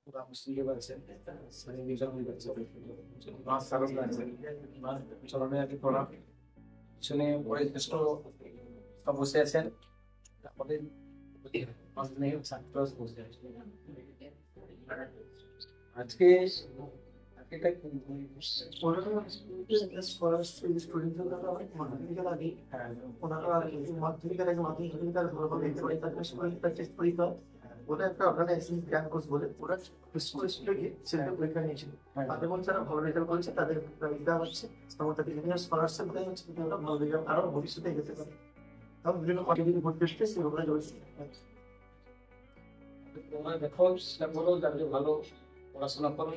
पूरा मुस्लिम আছে মানে নিজামী আছে মাস সারস আছে মাস চলনে আছে থোড়া শুনে বয়োজ্যেষ্ঠ সব বসে আছেন আমাদের মাস নেই ছাত্র বসে আছেন আজকে এটা ওনারা স্টুডেন্টদের দ্বারা মাধ্যমিকের আগে ওনারা মাধ্যমিকের আগে মাধ্যমিকের ভালো দিতে পারে তারপরে টেস্ট পরীক্ষা ওটা একটা অর্গানাইজেশন প্ল্যান কোর্স বলে ওরা স্কুলে গিয়ে ছেলেদের পরীক্ষা নিয়েছিল এবং যারা ভালো রেজাল্ট করেছে তাদের দেওয়া হচ্ছে এবং তাদের ইঞ্জিনিয়ার স্কলারশিপ দেওয়া হচ্ছে ওরা ভালো রেজাল্ট আরো ভবিষ্যতে এগোতে পারে এবং বিভিন্ন কলেজে ভর্তি হচ্ছে সেগুলো চলছে তোমরা দেখো সেটা বলো যাতে ভালো পড়াশোনা করো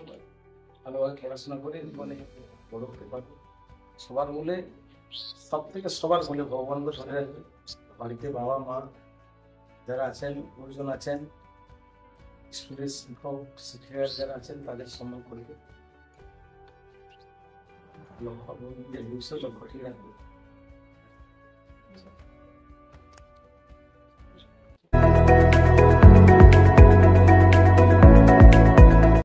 ভালোভাবে পড়াশোনা করে জীবনে বড় হতে পারবে সবার মূলে সব থেকে সবার মূলে ভগবানকে ধরে রাখবে বাড়িতে বাবা মা যারা আছেন গুরুজন আছেন স্কুলের শিক্ষক শিক্ষিকা যারা আছেন তাদের সম্মান করবে লক্ষ্য নিজের ভবিষ্যৎ লক্ষ্য ঠিক রাখবে